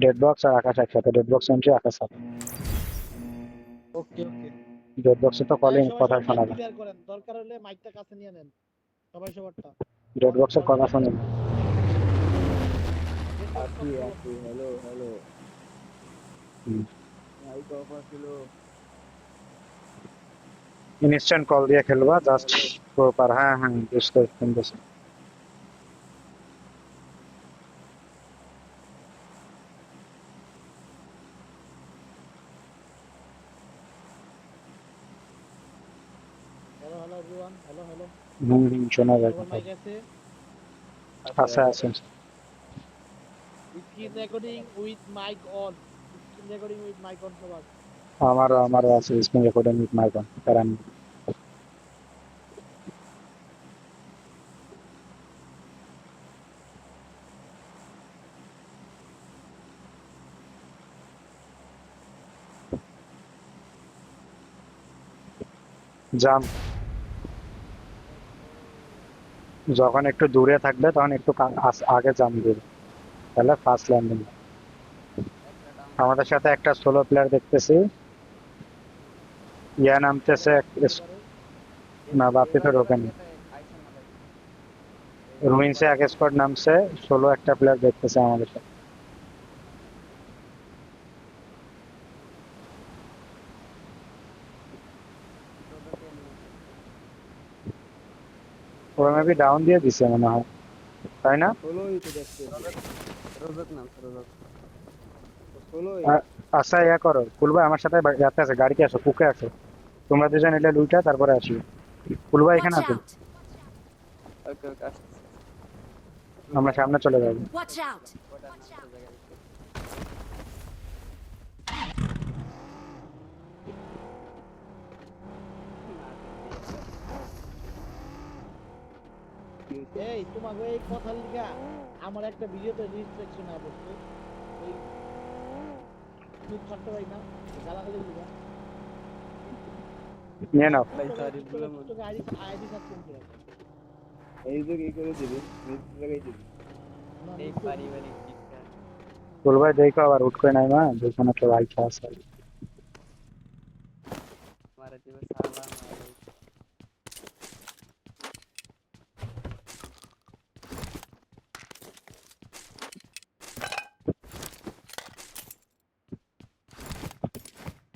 Dead box আর আকাশ একসাথে, dead box entry আকাশ সাথে। ওকে ওকে। Dead বক্সে তো এই কলিং সবাই কথা সবার মাইক শোনা যায়। ক্লিয়ার করেন, দরকার হলে মাইকটা কাছে নিয়ে নেন সবাই সবারটা। ডেড বক্সের ওয়ান কথা মিনিট। শুনি না। ডেড বক্স আছি কন্ট্রোল। আছি, হ্যালো হ্যালো। হুম। মাইক অফ আছিল। ইনস্ট্যান্ট কল দিয়ে খেলবা হ্যালো জাস্ট হ্যালো। প্রপার। হ্যাঁ হ্যাঁ, বুঝতে শুনতেছি। Hello hello everyone, hello hello. শোনা যায় সবার কথা। মাইক আছে? আছে আছে আছে। আছে। Screen recording with mike on. Screen recording with mike on সবার। আমারও আছে screen recording with mike on, কারণ জাম যখন একটু দূরে থাকবে তখন একটু আগে জাম দিবে, তাহলে ফার্স্ট ল্যান্ডিং। আমাদের সাথে একটা সোলো প্লেয়ার দেখতেছি, ইয়া নামতেছে এবারে না, বাপি তো এবার এবার ঢোকেনি। ইয়াতে আইসা না ভাই। এই রুইন্সে এক বাড়িতে স্কোয়াড নামছে, সোলো একটা প্লেয়ার দেখতেছে আমাদের সাথে। রোজকে এলিমিনেশন। ওরা মেবি ডাউন দিয়ে দিছে মনে হয়, তাই না? ষোলোই তো দেখতেছি। রোজক নাম রোজক। ষোলোই। আচ্ছা, ইয়া করো কুলভাই, আমার সাথে যাতে আছে, গাড়িতে আসো, কুকে আসো। তোমরা দুজন এটা লুইটা তারপরে আসি। কুলভাই এখানে Watch আছে, out! ওকে ওকে আসতেছি। আমরা সামনে চলে যাবো। Watch out! কয়টা নামছে জায়গা দেখতে। না দেখতে একটা। কি হইছে? এই তোমাকে এই কথার লিগা আমার একটা ভিডিওতে রেজিস্ট্রেশন আয় বসছে। এই মুখ কাটতে পারি না, গালাগালি লিগা। নিয়ে নাও। ভাই সরি ভুলে মন। টিকটকে আইডি আইডি সাসপেন্ড করে আছে। এই যে কি করে দিবি? মিস লাগাই দিবি। না, এই নিশ্চয়ই দিবে। পারিবারিক শিক্ষা। কুলভাই দেখো আবার উঠ করে নাই মা, যেখানে তো রাইখা আছে। মারা দিবে সালাম আলাইকুম।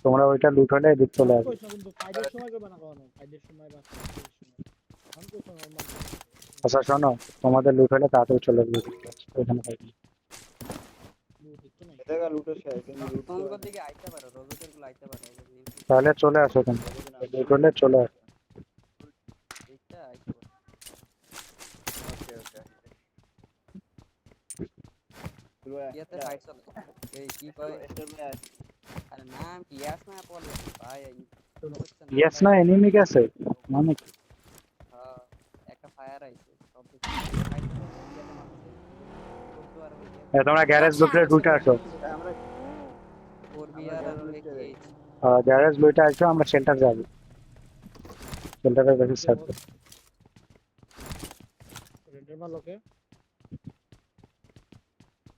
তোমরা ওইটা লুট হলে এদিক চলে আসবে। কইছ না কিন্তু ফাইটের সময় করবে না কখনো, ফাইটের সময় বা ফাইটের সময় আমি কইছ নরমাল। আচ্ছা শোনো, তোমাদের লুট হলে তাড়াতাড়ি চলে আসবে, ওইখানে থাকবে। দেখতো নাই। এটা লুটো শেষ কিন্তু লুট তো তোমরা দিকে আইতে পারো, রোজকের গুলো আইতে পারো, তাহলে চলে আসো, তোমরা লুট হলে চলে আসো। এইটা আইতে পারো। ওকে ওকে। ইয়াতে ফাইট চলে। এই কি কয়, স্টার ভাই আরে নাম কি ইয়াস না পড়লে ভাই, ইয়েস না এনিমি গেছে মানে কি? হ্যাঁ, একটা ফায়ার আইছে সব কিছু ফাইট চলে ইয়াতে মারছে করতে আর হইছে তোমরা গ্যারেজ Watch লুটে out! লুটে আসো। আমরা 4 বিআর আর এইচ। গ্যারেজ লুটে আসো, আমরা শেল্টার যাবো, শেল্টারের কাছে সার্চ। রেন্টার মাল ওকে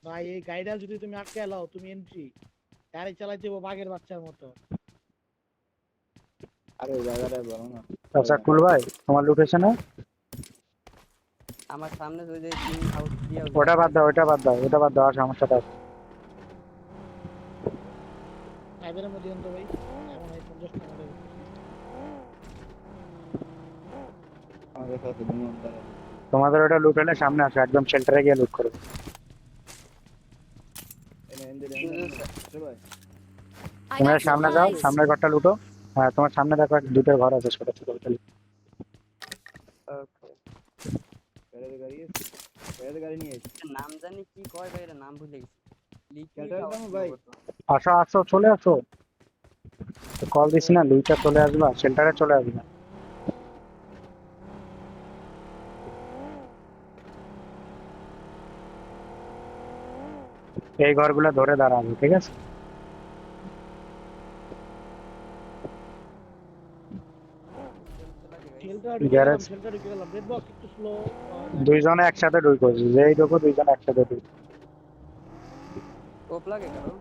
ভাই, এই গাইডাল যদি তুমি আটকে লাও তুমি এন্ট্রি গাড়ি চালাইতে যাবো বাঘের বাচ্চার মতো। আরে জায়গাটা বলো না। আচ্ছা কুল ভাই, তোমার লুট হয়েছে না? আমার সামনে ওই যে তিন হাউস দিয়া ওটা বাদ দাও, ওটা বাদ দাও, ওটা বাদ দাও, আর সমস্যাটা আছে। ফাইভের মধ্যে আনতো ভাই, এমন হয় 50 টাকা দেবে। আমাদের কাছে দুজন তারা। তোমাদের ওটা লুট হলে সামনে আসো, একদম শেল্টারে গিয়ে লুট করো। এনে এনে ভাই। I তোমরা got সামনে যাও, supplies! সামনের ঘরটা লুটো। হ্যাঁ, তোমার সামনে দেখো দুটো ঘর আছে ছোট ছোট, ওটা লুটো। ওকে। গাড়ি গাড়ি গাড়ি নিয়ে এসে নাম জানি কি কয় ভাই, এর নাম ভুলে গেছি। লিকুইড ক্যাটার দাম ভাই। আসো আসো, চলে আসো। কল দিছি না, লুইটা চলে আসবা, শেল্টারে চলে আসবা। এই ঘরগুলো ধরে দাঁড়াবে, ঠিক আছে? শেল্টার ঢুকে গেলাম, গ্যারেজ শেল্টার ঢুকে গেলাম। রেড বক্স একটু স্লো। দুইজনে একসাথে ঢুকো, যেই ঢুকো দুইজনে একসাথে ঢুকো। स्कोप लगे करो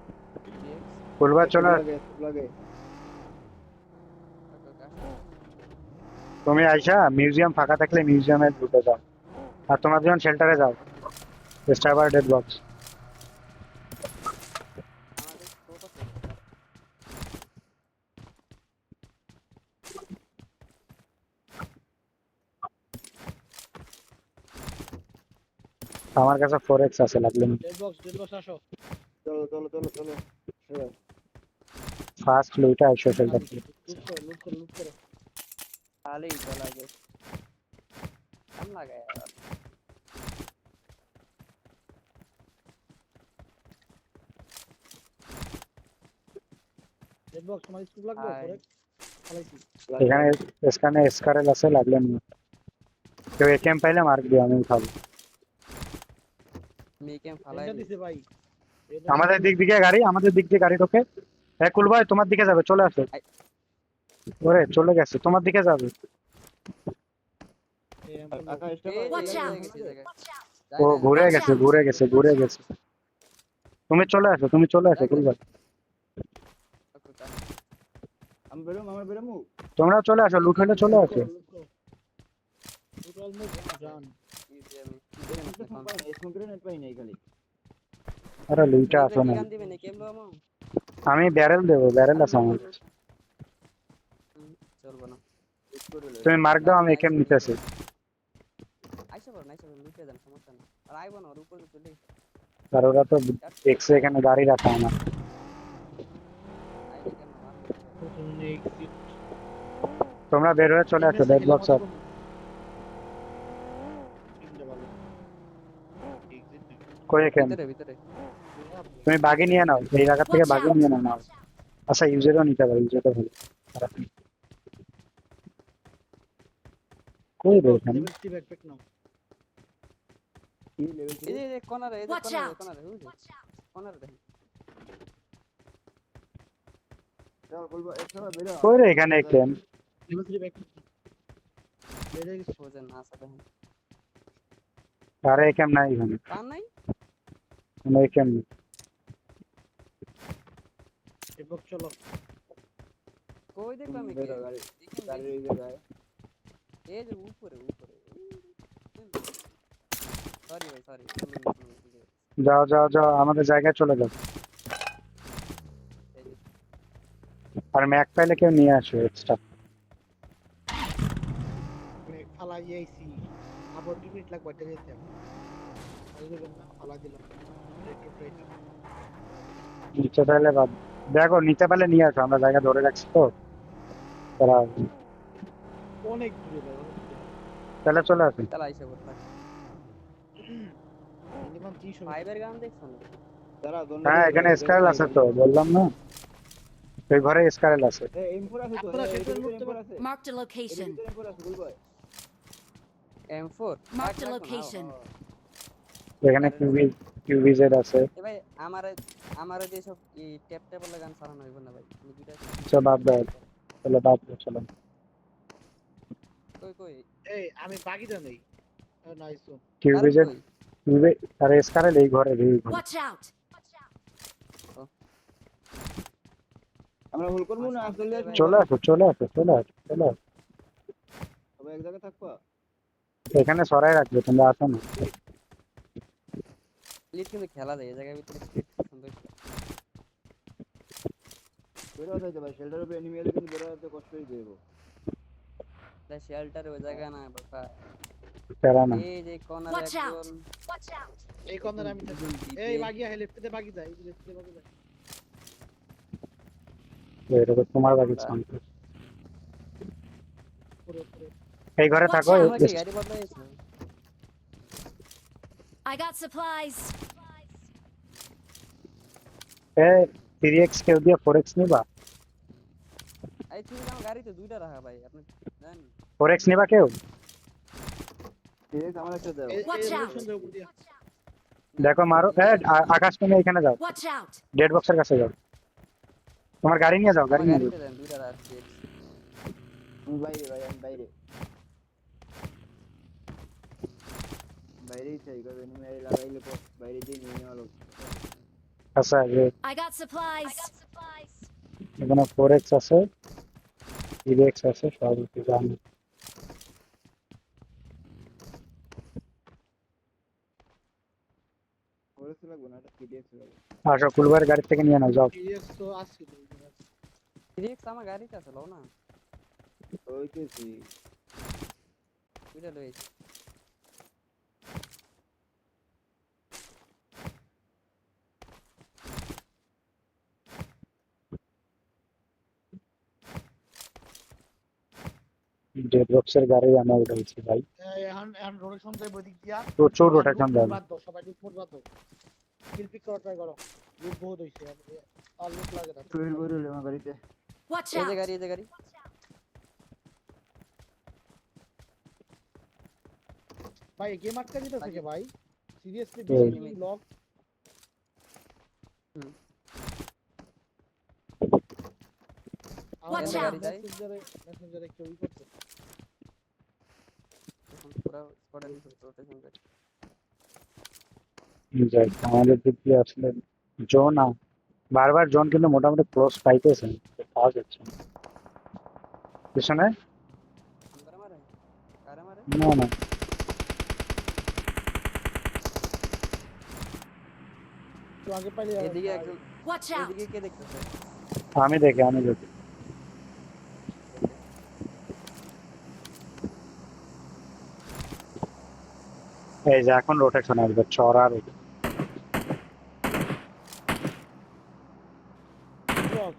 DX কুলবা চলে আসো। লাগে ओके তুমি আইসা মিউজিয়াম ফাঁকা থাকলে মিউজিয়ামে ঢুকে যাও, আর তোমার যখন শেল্টারে যাও স্টারবার ডেড বক্স। আমাদের স্कोप আছে একটা আমার কাছে 4x আছে, লাগলে ডেড বক্স আসো। চলো চলো চলো চলো চলো। ফার্স্ট লুইটা আইসো শেল্টার। লুট করো। खाली चला गया कम लगा यार ডেড বক্স তোমার স্কুপ লাগবে হাই। পরে খালাইছি। এখানে স্ক্যানে এসকারেল আছে, লাগলে নিয়ে। কেউ একেএম পাইলে মার্ক দিও, আমি উঠাবো। मीकेम फला এটা দিছে ভাই। আমাদের দিক দিয়ে গাড়ি, আমাদের দিক দিয়ে গাড়ি ঢোকে। হ্যাঁ কুলভাই তোমার দিকে যাবে, চলে আসো। ওরে চলে গেছে, তোমার দিকে যাবে। আকা স্টপ Watch out! ও ঘুরে Watch গেছে out! ঘুরে গেছে ঘুরে গেছে। তুমি চলে আসো, তুমি চলে আসো কুলভাই। আমি বেরোমু তোমরা চলে আসো, লুট হলে চলে আসো। লুট অলমোস্ট ডান। স্মোক গ্রেনেড পাই নাই খালি আরে লুইটা আসো না, গান দিবে না কেমন আমো আমি ব্যারেল দেবো, ব্যারেল আছে আমার কাছে। চলবো না তুমি মার্ক দাও, আমি একেএম নিতেছি। আইসা পড় নাইসা লুটে যান সমস্যা নেই আর আইবো না ওর উপরে চলে আর ওরা তো দেখছে এখানে গাড়ি রাখা আমার। আইলে কেন মার প্রথমে এক্সিট। তোমরা বের হয়ে চলে আসো, ডেড বক্স আর কই একেএম। ভিতরে ভিতরে তুমি বাগি নিয়ে নাও, এই জায়গা থেকে Watch বাগি out! নিয়ে নাও। আচ্ছা ইউজেরও নিতে পারো, ইউজেরও ভালো। খারাপ না। কই রে এখানে? লেভেল 3 ব্যাকপ্যাক নাও। কি লেভেল এই যে কোনারে এই যে Watch কোনারে out! কোনারে বুঝলি কোনারে দেখেন চল বলবো একসাথে বেরো কই রে এখানে একেএম? Level 3 backpack. বেড়ে গেছে। বুঝেন না আছে দেখেন আরে একেএম নাই এখানে, পান নাই কোনো একেএম নেই। ডেড বক্স চলো। কই দেখলাম আমি বেরো গাড়ি গাড়ির এই জায়গায় এই যে উপরে উপরে সরি ভাই সরি যাও যাও যাও, আমাদের জায়গায় চলে যাও। আর ম্যাক পাইলে কেউ নিয়ে আসো এক্সট্রা। ব্রেক ফালাই আইছি। আবার 2 মিনিট লাগবে এটা যেতে। আইবেন না ফালা দিলাম। একটু ট্রাই করো। নিচে তাহলে বাদ দেখো, নিতে পারলে নিয়ে আসো, আমরা জায়গা ধরে রাখছি তো। তারা অনেক দূরে ভাই, অনেক দূরে। তাহলে চলে আসো। তাহলে আইসা পড়তা মিনিমাম 300 ফাইবার গান দেখছো না দাঁড়া হ্যাঁ এখানে স্কারেল আছে তো, বললাম না ওই ঘরে স্কারেল আছে। M4 আছে তো আপনারা সেটা লুটতে M4 আছে Marked a location. M4 আছে বলবো M4 Marked a location. এখানে কিউবিজেড আছে। এ ভাই আমার যে সব এই ট্যাপ ট্যাপ গান চালানো হইব না ভাই আমি দুইটা আচ্ছা বাদ দাও, তাহলে বাদ দাও, চলো। কই কই এই আমি বাকিটা নেই। Nice one. কিউবিজেড আরে স্কারেল এই ঘরে, এই ঘরে। Watch out! আমরা হোল করব না আসলে চলে আসো চলে আসো চলে আসো চলে আসো। সবাই এক জায়গায় থাকবা এখানে সরাই রাখবে, তোমরা আসো না। লিড কিন্তু খেলা যায় এই জায়গার ভিতরে সুন্দর বেরো যাইতে ভাই শেল্টার উপরে এনিমি এলে কিন্তু বেরো যেতে কষ্ট হয়ে যাবে তাই শেল্টার ওই জায়গা না বাবা তেরা না। এই যে কোনার Watch out! একজন Watch out! এই কর্নার আমি থাকি। এই বাগিয়া লেফটে বাগি যায়, এই লেফটে বাগি যায়। এটা তো তোমার বাড়ি সামনে। পুরো পুরো। এই ঘরে Watch থাকো। out! আমরা কি গাড়ি বদলাইছে I got supplies. A 3x কেউ দিয়ে 4x নিবা? আই থিংক আমার গাড়িতে দুইটা রাখা ভাই আপনি জানেন 4x নিবা কেউ? ঠিক আছে আমার একটা দাও এই Watch out! সুন্দর উপর দিয়া। দেখো মারো। আকাশ তুমি এখানে যাও, Watch out! ডেড বক্সের কাছে যাও। তোমার গাড়ি নিয়ে যাও, গাড়ি আমার নিয়ে যাও। গাড়িতে দেন দুইটা রাখছি আমি বাইরে ভাই আমি বাইরে বাইরেই চাই কারণ এনিমি লাগাইলে বাইরে দিয়ে নিয়ে নেওয়া লোক আচ্ছা I got supplies. এখানে 4x আছে 3x আছে সব কিছু জানি। ওরেস লাগবে না, এটা পিডিএক্স লাগবে। আসো কুলবার গাড়ি থেকে নিয়ে নাও যাও। PX তো আসছিল। 3x আমার গাড়িতে আছে লও না ওইতেছি। বুঝা লইছি ডেড বক্সের গাড়ি আমরা উঠাইছি ভাই, এখন রোটেশন যাইব দিক দিয়া। প্রচুর রোটেশন যাবে। বাদ দাও, সবাই লুট বাদ দাও। কিল পিক করা ট্রাই করো। লুট বহুত হইছে, আর লুট লাগে না। টুইল বইরল আমার গাড়িতে। Watch এই যে out. গাড়ি এই যে গাড়ি ভাই গেম আটকা দিতেছে কে ভাই? সিরিয়াসলি হুম। BGM lock. হুম। Watch out. মেসেঞ্জারে কেউ ই করছে। এখন পুরো স্কোয়াডে রোটেশন করে যাই আমাদের দিক দিয়ে আসলে জোন বারবার জোন কিন্তু মোটামুটি ক্লোজ পাইতেছে, পাওয়া যাচ্ছে না। পিছনে আমরা মারে কারে মারে না না তো আগে পাইলে এদিকে একজন Watch out. এদিকে কে দেখতেছে আমি দেখি এই যে এখন রোটেশন আসবে চড়ার Xbox,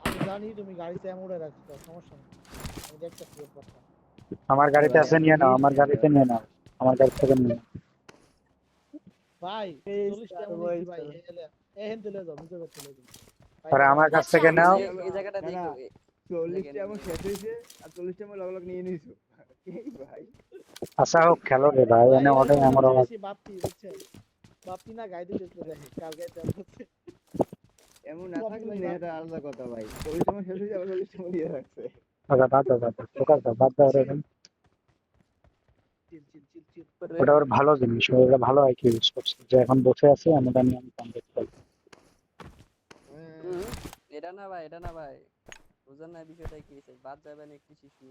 আমি জানি তুমি গাড়িতে এমন রাখছো, সমস্যা নেই। আমি দেখতেছি ব্যাপারটা। আমার গাড়িতে আছে নিয়ে নাও, আমার গাড়িতে নিয়ে নাও, আমার গাড়ি থেকে নিয়ে নাও। ভাই এই 40 টা স্টার এমন বয় দিছি ভাই, স্টার। এহেন তুলে যাও, মিজে চলে যাও। আরে আমার কাছ থেকে নাও। এই জায়গাটা না, দেখো না। 40টা আমার শেষ হয়েছে আর 40টা আমার লগ নিয়ে নিয়েছো। এই ভাই আচ্ছা হোক খেলো রে ভাই, এনে ওঠে আমার আওয়াজ। বাপি বুঝছেন, বাপি না গাইতে দিতে দেখে কাল গাইতে আসছে। এমন না থাকলে না, এটা আলাদা কথা ভাই। 40টা আমার শেষ হয়েছে আবার 40টা আমার নিয়ে রাখছে। আচ্ছা বাদ দাও ফোকাস দাও, বাদ দাও রে ভাই। চিল চিল চিল চিল। ওটা ওর ভালো জিনিস, ওটা ভালো আইকিউ ইউজ করছে, যে এখন বসে আছে আমরা নিয়ে আমি কমপ্লিট করব। হুম, এটা না ভাই বুঝেন না বিষয়টা কি হইছে বাদ যাবে না একটু শিশু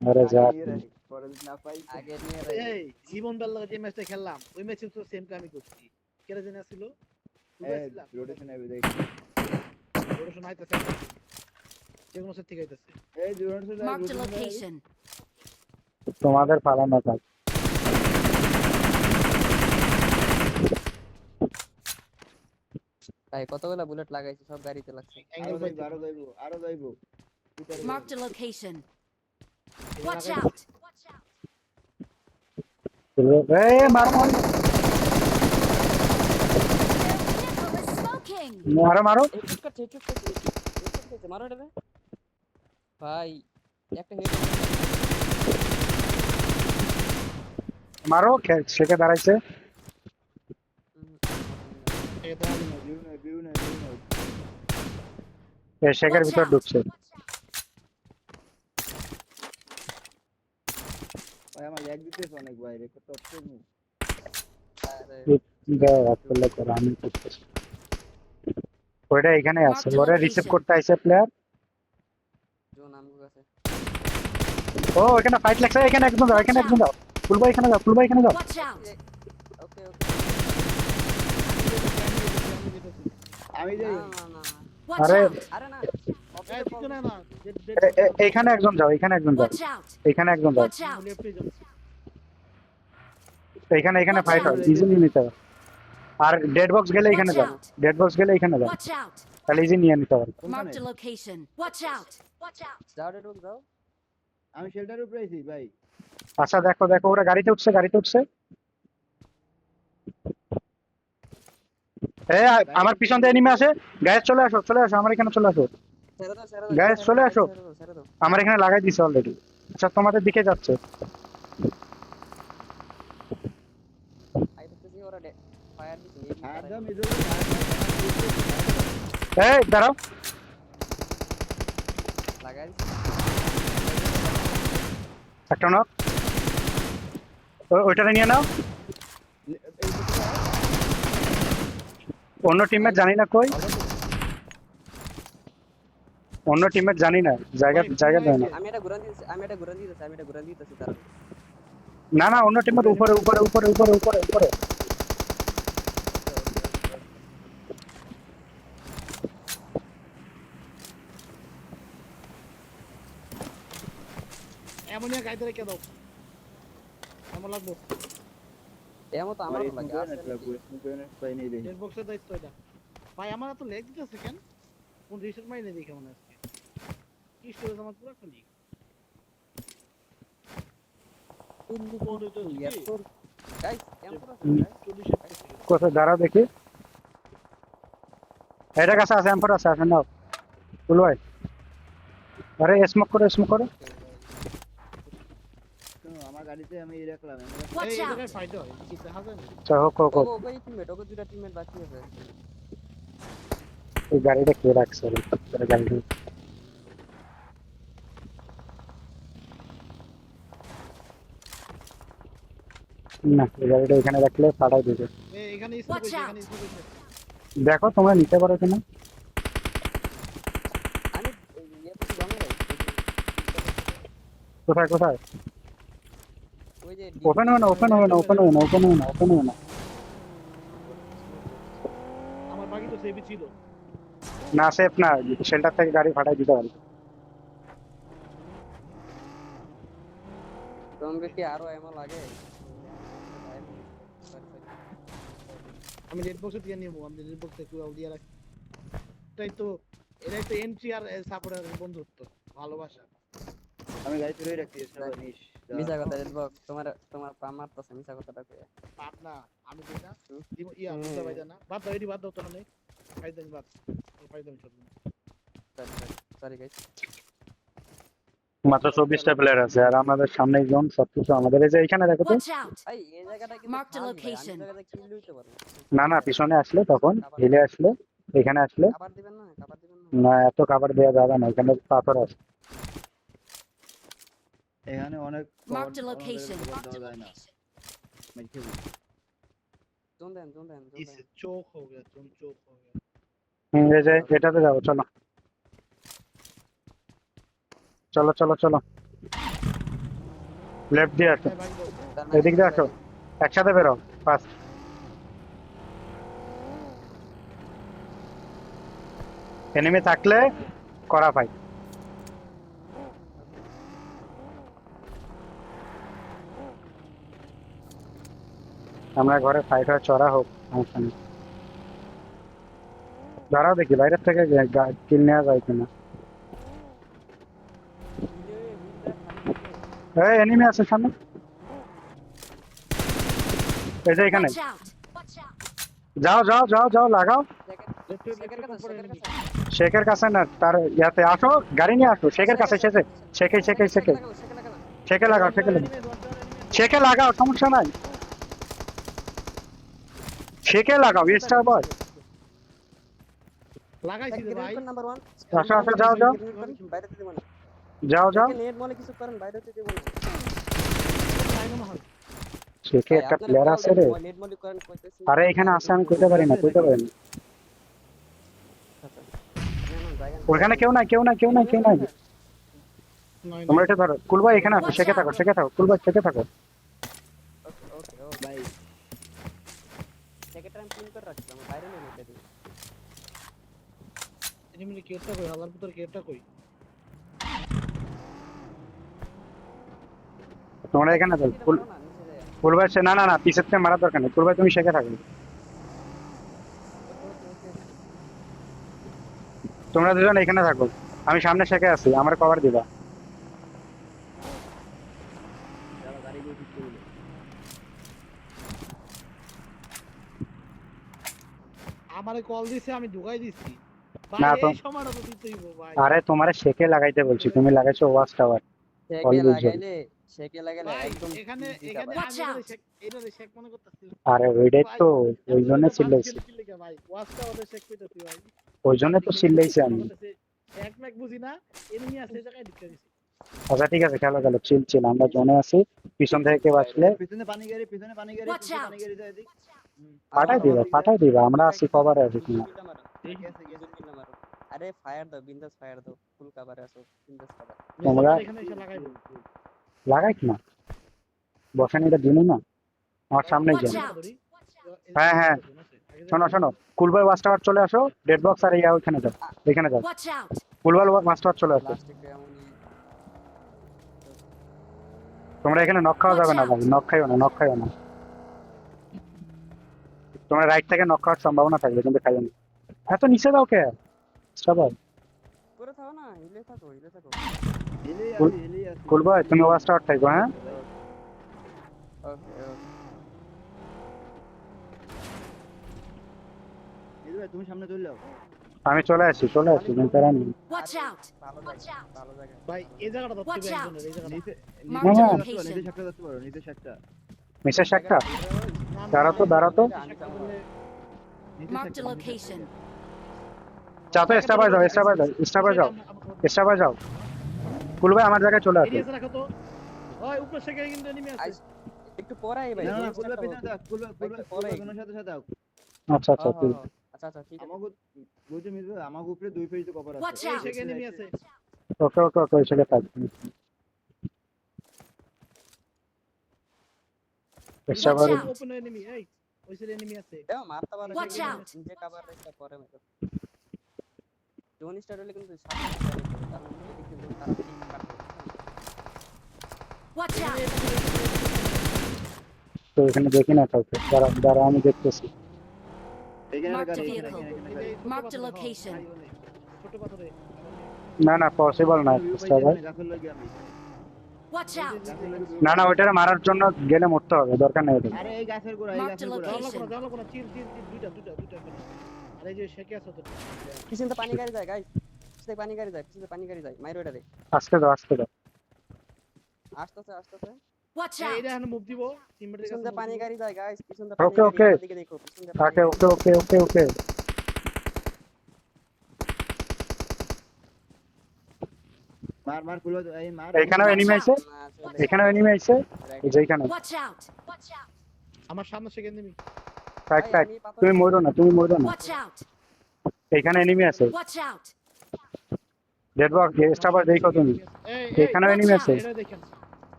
আরে যা নিয়ে রাখি, পরে যদি না পাই আগে নিয়ে রাখি এই জীবন বেলার যে ম্যাচটা খেললাম, ওই ম্যাচে তো সেম কামই করছি। কেরা জানা ছিল? রোটেশন আইবে দেখ। রোটেশন আইতাছে। যে কোনো সেট থেকে আইতাছে। এই রোটেশন Marked a location. তোমাদের পালানো থাক। ভাই কতগুলা বুলেট লাগাইছি সব গাড়িতে লাগছে অ্যাঙ্গেল পাইতে। আরো যাইবো। Marked a location. এই Watch লাগাই- out. এই মারো Vehicle is smoking. মারো এই টুক করছে মারো এটা ভাই একটা হেড মারো সেকে দাঁড়াইছে। এই দাও। ভিউ না এই শেকের Watch ভিতর out. ঢুকছে। ভাই আমার ল্যাগ দিতেছে অনেক ভাই, রেকর্ড টপ করব। আমি করতেছি। ওইটা এখানে আছে, Marked a ওরে রিসিভ location. করতে আইছে প্লেয়ার। জোন আমগো কাছে ও এখানে ফাইট লাগছে, এখানে একদম দাও, এখানে একদম দাও। ফুলবা এখানে দাও, Watch out. ওকে আমি যাই। না Watch আরে out. আরে না এই পিছনে না। এখানে একজন যাও, এখানে একজন যাও, Watch out. এখানে একজন যাও। Watch out. লেফটে যাও। এখানে ফাইট হয়, ইজিলি নিতে হবে। আর ডেড বক্স গেলে এখানে যাও, ডেড বক্স গেলে এখানে যাও, Watch out. তাহলে ইজি নিয়ে নিতে হবে। Marked a location. Watch out. Watch out. যাও রে ঢুক যাও আমি শেল্টারের উপরে আইছি ভাই। আচ্ছা দেখো ওরা গাড়িতে উঠছে। আমার পিছন দিয়ে এনিমি আসে, গায়ে চলে আসো আমার এখানে চলে আসো। ছেড়ে দাও Guys, চলে আসো। ছেড়ে দাও আমার এখানে লাগাই দিছে অলরেডি। আচ্ছা তোমাদের দিকে যাচ্ছে। আইতেছি ওরা ফায়ার দিছে আর দাও মিডল। এই দাঁড়াও, লাগাই দিছে একটা নক। ওইটারে নিয়ে নাও। অন্য টিমমেট জানি না কই, অন্য টিমমেট জানি না, জায়গা জায়গা দেয় না। আমি এটা ঘুরান দিতেছি তার না না, অন্য টিমমেট উপরে উপরে উপরে উপরে উপরে উপরে। এমনিয়া গাইতে রেখে দাও, কেমন লাগবো? এমন তো আমার আমারও এই লাগে স্মোক আছে গ্রেনেড লাগবে, স্মোক গ্রেনেড পাই নাই দেখি। ডেড বক্সের দায়িত্ব এটা। ভাই আমার তো লেগ দিতেছে কেন? কোন রিসেট মাই নেই দেখে মনে হচ্ছে। কি স্টোরেজ আমার পুরো খালি। কোন হইতো কি? গাইস কেমন আছে হুম। guys? 40 সেট করছি। কোথায় দাঁড়াও দেখি। এটা কাছে আছে, এম্পার আছে, আসেন নাও কুল ভাই। আরে স্মোক করে স্মোক করে। শোনো, আমার গাড়িতে আমি এই রাখলাম, এই Watch out! জায়গায় ফাইট হয়, কি দেখা যায় না? আচ্ছা, হোক হোক হোক। ওই টিমমেট ওকে দুইটা টিমমেট বাকি আছে এই গাড়িটা কে রাখছে রে? তোর গাড়িটা না, এই গাড়িটা এখানে রাখলে ফাটাই দিবে। এখানে স্মোক Watch হইছে, out! এখানে স্মোক হইছে। দেখো তোমরা নিতে পারো কিনা। আমি ইয়ে তো জানি না কোথায় কোথায়? ওই যে ওপেন হয় না, ওপেন হয় না, ওপেন হয় না, ওপেন হয় না, ওপেন হয় না। আমার বাকি তো সেভি ছিল। না সেফ না, শেল্টার থেকে গাড়ি ফাটাই দিতে পারি। তোমাকে কি আরো এমন লাগে আমি রেড বক্সে দিয়ে নিব, আমি রেড বক্সে একটু দিয়ে রাখি। এটাই তো এন্ট্রি আর সাপোর্টার বন্ধুত্ব, ভালোবাসা। আমি গাড়ি চুরিয়ে রাখছি, সবাই নিস। মিছা কথা বল, তোমার পা মারতাছে মিছা কথাটা কইয়া পাপ না, আমি কই না। ইয়া বুঝতে পাইতা না। বাদ দাও, এডি বাদ দাও তো না। ফাইদান বাদ। ফাইদান সব। সরি গাইস মাত্র 24টা প্লেয়ার আছে আর আমাদের সামনে জোন, সবকিছু আমাদের। এই যে এখানে দেখো তো। Watch out! ভাই এই জায়গাটা কিন্তু Marked a খালি ভাই, আমি location. জায়গাটা কিল লইতে পারবো না না, পিছনে আসলে তখন হিলে আসলে, এখানে আসলে খাবার দিবেন না না, এত খাবার দেওয়া যাবে না, এখানে পাথর আছে। এখানে অনেক Marked a আমাদের location. খবর দেওয়া যায় না। मैं क्या बोलूं? জোন দেন इससे चौक हो गया, तुम चौक हो गया। এই যে এটাতে যাবো, চলো চলো চলো চলো। লেফট দিয়ে আসো, भाई दो। এদিক দিয়ে আসো, একসাথে বেরো ফার্স্ট। এনিমি থাকলে করা ফাইট। আমরা ঘরে ফাইট হয়, চড়া হোক, সমস্যা নেই। দাঁড়াও দেখি বাইরের থেকে কিল নেওয়া যায় কিনা। এই এনিমি আছে সামনে, এই যে এখানে। Watch out! Watch out! যাও যাও যাও যাও, লাগাও। শেখের কাছে না, তার ইয়াতে আসো, গাড়ি নিয়ে আসো, শেখের কাছে। শেখে লাগাও, শেখে লাগাও, সমস্যা নাই। শেখে লাগাও, স্টার বয়। লাগাইছি রে ভাই। নাম্বার 1 আসো আসো, যাও যাও বাইরে দিতে মানে যাও যাও। নেট মনে কিছু করেন বাইরে দিতে বলেন শেখে একটা প্লেয়ার আছে রে। নেট মলি করেন কইতেছি আরে এখানে আসে, আমি কইতে পারি না। ওখানে কেউ নাই। তোমরা এটা ধরো, কুলবাই এখানে আসো, শেখে থাকো। কুলবাই শেখে থাকো। ওকে भाई সেকেন্ড টাইম পিন করে রাখছিলাম বাইরে নেই এটা দিই এনিমি কেটটা কই, আলার ভিতর কেটটা কই? তোমরা এখানে ধরো, কুলবাই না না না, পিছের থেকে মারার দরকার নেই। কুলবাই তুমি শেখে থাকো, তোমরা দুজন এখানে থাকো, আমি সামনে শেখে আছি, আমার কভার দিবা। चलो गाड़ी को ठीक कर लो। আমারে কল দিছে, আমি ঢুকাই দিছি ভাই। না তো। এই সময়টা তো দিতেই হবে ভাই। আরে তোমারে শেখে লাগাইতে বলছি, তুমি লাগাইছো ওয়াচ টাওয়ার। শেকে লাগাইলে ভাই একদম এখানে Watch আমি out! এটারে শেক মনে করতেছি। আরে ওইটাই তো, ওই জন্য চিল্লাইছি, ভাই ওয়াচটা ওরে শেক কইতাছি ভাই। ওই জন্য তো চিল্লাইছি আমি। এক ম্যাক বুঝি না, এনিমি আছে এই জায়গায় ঢুকে দিছি। আচ্ছা ঠিক আছে, খেলো চিল, আমরা জোনে আছি। পিছন থেকে কেউ আসলে पीछे पानी गिरी, Watch out! पीछे पानी गिरी तो देख। পাঠাই দিবা আমরা আছি কভারে আছি তোমার আরে ফায়ার দাও, বিন্দাস ফায়ার দাও, ফুল কভারে আছো, বিন্দাস কভার। তোমরা এখানে এসে লাগাইবো। লাগাইছ না বসানি এটা দিনই না আমার সামনেই Watch যান out! হ্যাঁ, হ্যাঁ। শোনো কুলবাই ওয়াচ টাওয়ার চলে আসো ডেড বক্স আর ইয়া ওইখানে যাও এখানে যাও Watch out! কুলবাই ওয়াচ টাওয়ার চলে আসো লাস্ট একটু এমনই তোমরা এখানে নক খাওয়া যাবে না ভাই নক খাইও না তোমরা রাইট থেকে নক খাওয়ার সম্ভাবনা থাকবে কিন্তু খাইও না এত নিচে দাও কে সবাই করে থাকো না, হিলে থাকো। এলেই আছে কুলবাই তুমি ওয়াচ টাওয়ার থাকবে হ্যাঁ ওকে এই ভাই তুমি সামনে চলে যাও আমি চলে আসি কিন্তু তারা নেই Watch out! ভালো জায়গা, ভালো জায়গা। ভাই এই জায়গাটা ধরতে Watch হবে out! একজনের, এই জায়গাটা। নিচে Mark the location. নিচে সাতটা দেখতে পারো নিচে সাতটা মিসেস একটা না, না, দাঁড়াও তো। চেষ্টা করলে নিচে Marked a সাতটা, নিচে location. চাও তো স্টাফ যাও কুলবাই আমার জায়গায় চলে আসো এরিয়াতে রাখো তো। ওই উপরে সেকেন্ড কিন্তু এনিমি আছে। একটু পরে আই ভাই, না না জিনিসটা কুলবা তো- পিছনে দাও কুলবা কোন সাথে সাথে দাও আচ্ছা হ্যাঁ, ঠিক হ্যাঁ, আচ্ছা আচ্ছা ঠিক আছে। আমাগো বুঝতে মিলবে আমাগো উপরে দুই পেজ কভার আছে Watch এই out! সেকেন্ড এনিমি আছে। ওকে ওই ছেলে থাক stuff Watch out! Open enemy, এই ওই সাইডে এনিমি আছে। দেও মারতে পারো, Watch out! নিজে কভার রেখে পরে মেরো। জোন স্টার্ট হলে কিন্তু সামনে স্টার্ট হবে, কারণ এদিক দিয়ে জোন তাড়াতাড়ি কাটবে। Watch out! তো এখানে দেখি না কাউকে দাঁড়া আমি দেখতেছি এখানে Marked গাড়ি a এখানে vehicle. গাড়ি এই ছোট Marked a পাথরে, location. হ্যাঁ, ভাই, ছোট পাথরে। না পসিবল না স্টাফ ভাই গাছের লাগি আমি Watch out! গাছের লাগি না ওইটারে মারার জন্য গেলে মরতে হবে দরকার নেই ওদের আরে এই গাছের গোড়া এই Marked গাছের a গোড়া location. জানলা কোনা চিল দুইটা এখানে। আর এই যে শেকে আছে তো। পিছনতে পানি গাড়ি যায় গাইস, পিছনে পানি গাড়ি যায়, মাইরো এটারে। আজকে দাও আসতেছে। Watch এই out! এটা এখানে মুভ দিব। টিমমেটের কাছে পিছনতে move পানি দিব। গাড়ি যায় গাইস, পিছনতে Okay, পানি গাড়ি, okay. আমার দিকে দেখো, পিছনতে পানি গাড়ি। ওকে মার কুলবা এই মার এখানেও এনিমি আছে না, চলে এখানেও এনিমি আছে এই যে এখানে Watch out! Watch out! আমার সামনে সেকেন্ড এনিমি। থাক ভাই, আমি পাথর- তুমি মরো না Watch out! এখানে এনিমি আছে Watch out! Dead box staff দেখো তুমি এখানেও watch এনিমি out. আছে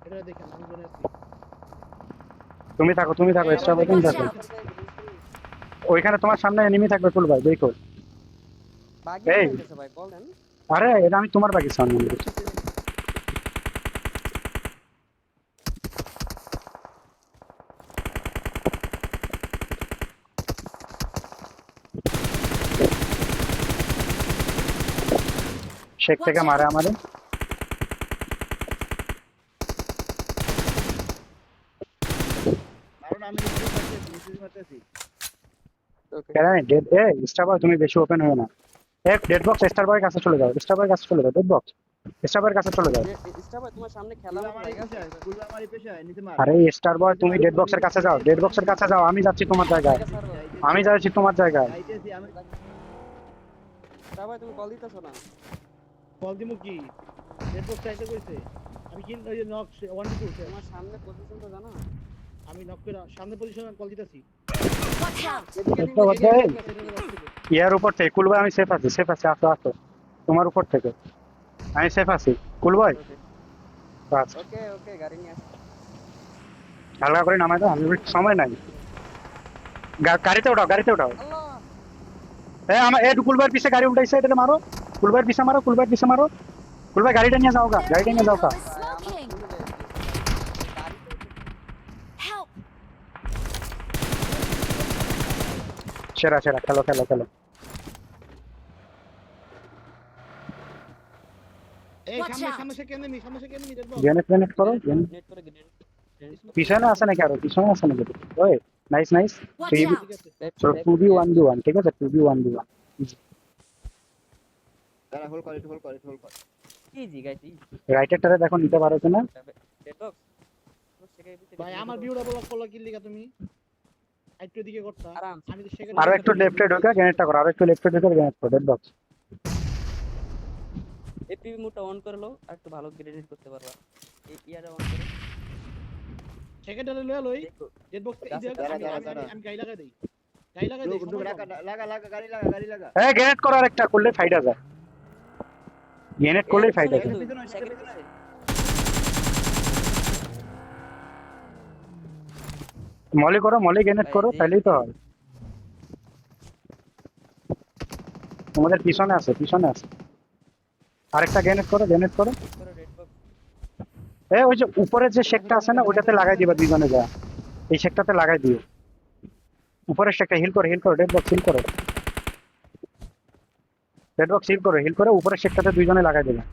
এটা দেখেন আমি বলে আছি। তুমি থাকো স্টাফ তুমি থাকো ওইখানে তোমার সামনে এনিমি থাকবে কুলবাই দেখো বাগি এই। হইতেছে ভাই, বলেন। আরে এটা আমি তোমার বাকি সামনে শেখ থেকে মারে আমারে মারুন আমি নিচে মারতেছি ওকে কেন ডেড স্টাফ তুমি বেশি ওপেন হয়ে না ডেড বক্স স্টার বয়ের কাছে চলে যাও ডেড বক্স স্টার বয়ের কাছে চলে যাও ইস্টা ভাই তোমার সামনে খেলা কুলবা হচ্ছে, আমার ঠিক আছে? কুলবা আমার পেছায় নিচে মার আরে স্টার বয় তুমি ডেড বক্সের কাছে যাও আমি যাচ্ছি তোমার জায়গায় ঠিক আছে, স্যার ভাই। আমি যাচ্ছি তোমার জায়গায় যাইতেছি আমি ইস্টা ভাই তুমি কল দিতেছো না? বল দিমু কি? নেটওয়ার্ক চাইতে কইছে। আমি কি ওই যে নক 1 2 তোমার সামনে পজিশন তো জানো? আমি নক করে সামনে পজিশনে কল দিতেছি। Watch out! এদিকে দেখতে পাচ্ছ? ইয়ার উপর থেকে কুলবাই আমি সেফ আছি আসো তোমার উপর থেকে আমি সেফ আছি কুলবাই বাস ওকে গাড়ি নিয়ে আসো। হালকা করে নামাই দাও আমি সময় নাই গাড়িতে উঠাও আল্লাহ, আমার কুলবাইয়ের পিছে গাড়ি উঠাইছে এটা মারো কুলবাইয়ের পিছে মারো কুলবাই গাড়িটা নিয়ে যাও Their গাড়িটা নিয়ে যাও vehicle is ভাই, আমার smoking! ভুলে গেছি। গাড়িতে Help! সেরা খেলো এই Watch out. সামনে সেকেন্ড এনিমি দেখবো। গ্রেনেড করো নেট করে গ্রেনেড। পিছনে আছে নাকি ওই নাইস Watch Three- out! ঠিক আছে। 2v1 ঠিক আছে 2v1 দাঁড়া হোল্ড কর ইজি গাইস, ইজি। রাইটেরটারে দেখো নিতে পারো কিনা ডেটক্স তো সেখানে দিতে ভাই আমার ভিউটা ব্লক করলো কি লিগা তুমি? একটু দিকে করতা। আরাম। আমি তো সেকেন্ড আরো একটু লেফটে ঢোকা গ্রেনেডটা করো গ্রেনেড করো ডেড বক্স এপিভি মোডটা অন করে লো, আর একটু ভালো গ্রেনেড করতে পারবা। এই ইয়ারে অন করো। সেকেন্ডারে লয়ে লই দেখো ডেড বক্স গাছে দাঁড়া, দাঁড়া। আমি গাই লাগাই দেই গাই লাগাই দেই সময় লাগা কম। লাগা লাগা গাড়ি লাগা হ্যাঁ গ্রেনেড করো আরেকটা করলে ফাইটা যায় গ্রেনেড করলেই ফাইটা যায় পিছনে, পিছনে, সেকেন্ড পিছনে। মলি করো মলি গ্রেনেড করো তাহলেই তো হয় তোমাদের পিছনে আছে আরেকটা গ্রেনেড করো রেড বক্স ওই যে উপরে যে শেকটা আছে না ওটাতে লাগাই দিবা দুইজনে যা এই শেকটাতে লাগাই দিও উপরের শেকটা হিল করো ডেড বক্স হিল করো উপরের শেকটাতে দুইজনে লাগাই দিবা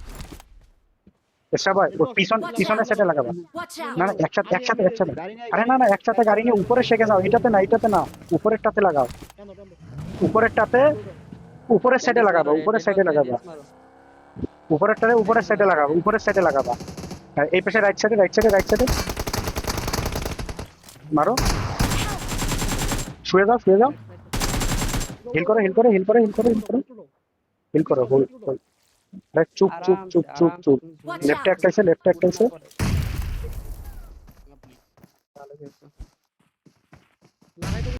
সবাই ওর পিছনে সেটে লাগাবা Watch না out! না একসাথে গাড়ি নাই, আরে না একসাথে গাড়ি নিয়ে উপরে শেখে যাও এটাতে না উপরেরটাতে লাগাও কেন কেন উপরেরটাতে উপরের সাইডে লাগাবা উপরের সাইডে লাগাবা উপরের সাইডে লাগাবা হ্যাঁ, এই পাশে রাইট সাইডে মারো শুয়ে যাও হিল করো হোল্ড আরে চুপ Watch লেফটে out! একটা আছে ভালো খেলছো লাগাই